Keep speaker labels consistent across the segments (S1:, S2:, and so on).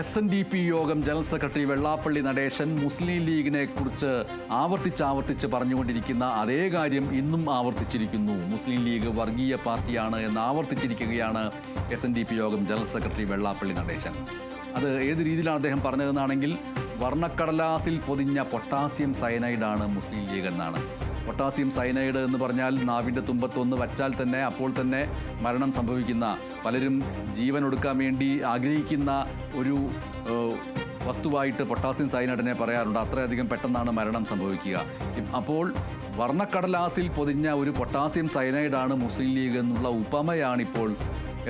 S1: SNDP യോഗം general secretary Vellappally Natesan മുസ്ലിം ലീഗിനെ കുറിച്ച് ആവർത്തിച്ച് പറഞ്ഞുകൊണ്ടിരിക്കുന്ന അതേ കാര്യം ഇന്നും ആവർത്തിച്ചിരിക്കുന്നു. മുസ്ലിം ലീഗ് വർഗീയ പാർട്ടിയാണ് എന്ന് ആവർത്തിച്ചിരിക്കുകയാണ് SNDP യോഗം ജനറൽ സെക്രട്ടറി വെള്ളാപ്പള്ളി നടേശൻ. അത് ഏത് രീതിയിലാണ് അദ്ദേഹം പറഞ്ഞതെന്നാണെങ്കിൽ, വർണ്ണക്കടലാസിൽ പൊതിഞ്ഞ പൊട്ടാസ്യം സയനൈഡാണ് മുസ്ലിം ലീഗ് എന്നാണ്. പൊട്ടാസ്യം സയനൈഡ് എന്ന് പറഞ്ഞാൽ നാവിൻ്റെ തുമ്പത്തൊന്ന് വച്ചാൽ തന്നെ അപ്പോൾ തന്നെ മരണം സംഭവിക്കുന്ന, പലരും ജീവൻ ഒടുക്കാൻ വേണ്ടി ആഗ്രഹിക്കുന്ന ഒരു വസ്തുവായിട്ട് പൊട്ടാസ്യം സയനൈഡിനെ പറയാറുണ്ട്. അത്രയധികം പെട്ടെന്നാണ് മരണം സംഭവിക്കുക. അപ്പോൾ വർണ്ണക്കടലാസിൽ പൊതിഞ്ഞ ഒരു പൊട്ടാസ്യം സയനൈഡാണ് മുസ്ലിം ലീഗ് എന്നുള്ള ഉപമയാണിപ്പോൾ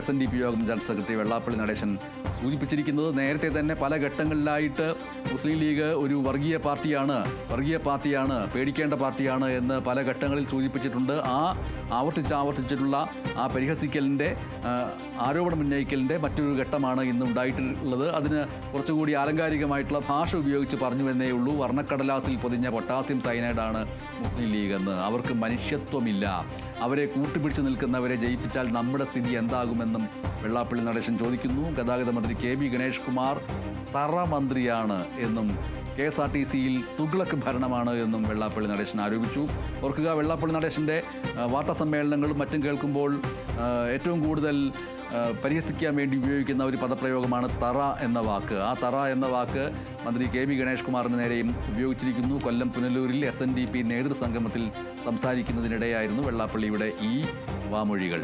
S1: SNDP യോഗം ജനറൽ സെക്രട്ടറി വെള്ളാപ്പള്ളി നടേശൻ സൂചിപ്പിച്ചിരിക്കുന്നത്. നേരത്തെ തന്നെ പല ഘട്ടങ്ങളിലായിട്ട് മുസ്ലിം ലീഗ് ഒരു വർഗീയ പാർട്ടിയാണ്, പേടിക്കേണ്ട പാർട്ടിയാണ് എന്ന് പല ഘട്ടങ്ങളിൽ സൂചിപ്പിച്ചിട്ടുണ്ട്. ആവർത്തിച്ചിട്ടുള്ള ആ പരിഹസിക്കലിൻ്റെ, ആരോപണം ഉന്നയിക്കലിൻ്റെ മറ്റൊരു ഘട്ടമാണ് ഇന്ന് ഉണ്ടായിട്ടുള്ളത്. അതിന് കുറച്ചുകൂടി ആലങ്കാരികമായിട്ടുള്ള ഭാഷ ഉപയോഗിച്ച് പറഞ്ഞു എന്നേ ഉള്ളൂ. വർണ്ണക്കടലാസിൽ പൊതിഞ്ഞ പൊട്ടാസ്യം സയനൈഡാണ് മുസ്ലിം ലീഗ് എന്ന്. അവർക്ക് മനുഷ്യത്വമില്ല. അവരെ കൂട്ടുപിടിച്ച് നിൽക്കുന്നവരെ ജയിപ്പിച്ചാൽ നമ്മുടെ സ്ഥിതി എന്താകുമെന്നും വെള്ളാപ്പള്ളി നടേശൻ ചോദിക്കുന്നു. ഗതാഗത മന്ത്രി KB ഗണേഷ് കുമാർ തറ മന്ത്രിയാണ് എന്നും KSRTCയിൽ തുഗ്ലക്ക് ഭരണമാണ് എന്നും വെള്ളാപ്പള്ളി നടേശൻ ആരോപിച്ചു. ഓർക്കുക, വെള്ളാപ്പള്ളി നടേശൻ്റെ വാർത്താസമ്മേളനങ്ങളും മറ്റും കേൾക്കുമ്പോൾ ഏറ്റവും കൂടുതൽ പരിഹസിക്കാൻ വേണ്ടി ഉപയോഗിക്കുന്ന ഒരു പദപ്രയോഗമാണ് തറ എന്ന വാക്ക്. ആ തറ എന്ന വാക്ക് മന്ത്രി KB ഗണേഷ് കുമാറിന് നേരെയും ഉപയോഗിച്ചിരിക്കുന്നു. കൊല്ലം പുനലൂരിൽ SNDP നേതൃസംഗമത്തിൽ സംസാരിക്കുന്നതിനിടെയായിരുന്നു വെള്ളാപ്പള്ളിയുടെ ഈ വാമൊഴികൾ.